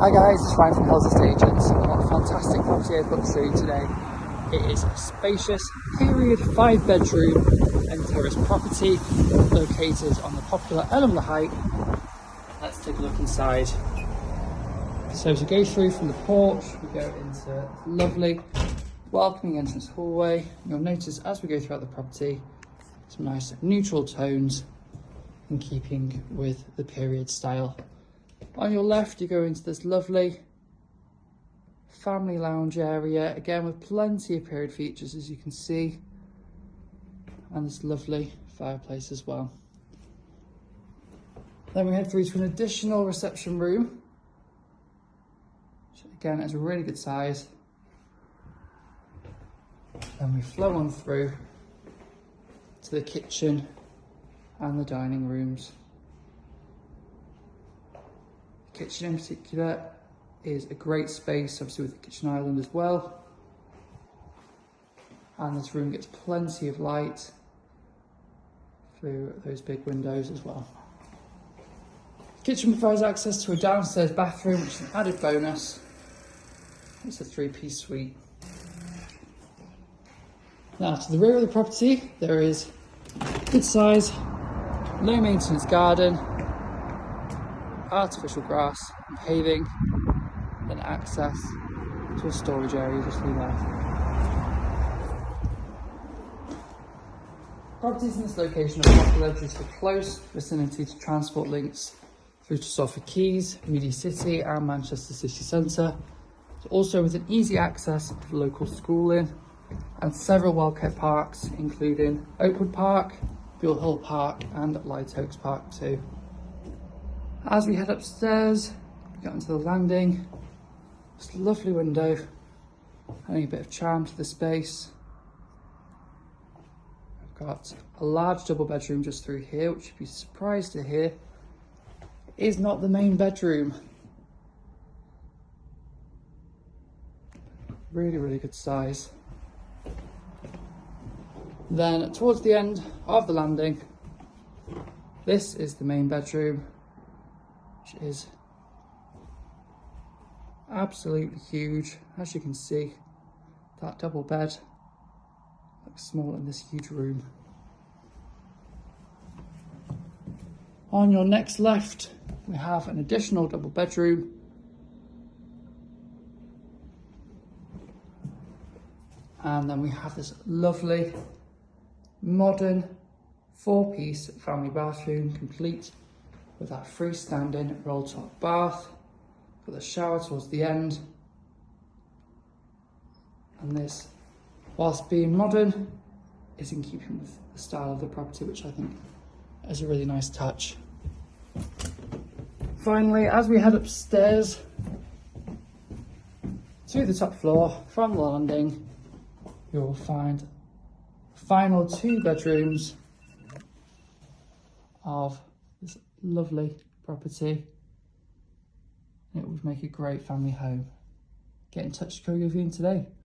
Hi guys, it's Ryan from Hills Estate Agents. I've got a fantastic property I've got to show you today. It is a spacious, period 5-bedroom and terrace property located on the popular Irlam Height. Let's take a look inside. So to go through from the porch, we go into this lovely, welcoming entrance hallway. You'll notice as we go throughout the property, some nice neutral tones in keeping with the period style. On your left, you go into this lovely family lounge area, again with plenty of period features as you can see, and this lovely fireplace as well. Then we head through to an additional reception room, which again is a really good size. Then we flow on through to the kitchen and the dining rooms. The kitchen in particular is a great space, obviously with the kitchen island as well. And this room gets plenty of light through those big windows as well. The kitchen provides access to a downstairs bathroom, which is an added bonus. It's a 3-piece suite. Now to the rear of the property, there is good size, low maintenance garden, artificial grass and paving, then access to a storage area just through there. Properties in this location are popular due to the close vicinity to transport links through to Salford Quays, Media City and Manchester City Centre. It's also within easy access of local schooling and several well-kept parks, including Oakwood Park, Buell Hill Park and Light Oaks Park too. As we head upstairs, we get onto the landing. Just a lovely window, adding a bit of charm to the space. We've got a large double bedroom just through here, which you'd be surprised to hear is not the main bedroom. Really, really good size. Then towards the end of the landing, this is the main bedroom, which is absolutely huge. As you can see, that double bed looks small in this huge room. On your next left, we have an additional double bedroom. And then we have this lovely modern 4-piece family bathroom, complete with that freestanding roll top bath. Got the shower towards the end. And this, whilst being modern, is in keeping with the style of the property, which I think is a really nice touch. Finally, as we head upstairs to the top floor from the landing, you'll find final 2 bedrooms of this lovely property. It would make a great family home. Get in touch to go viewing today.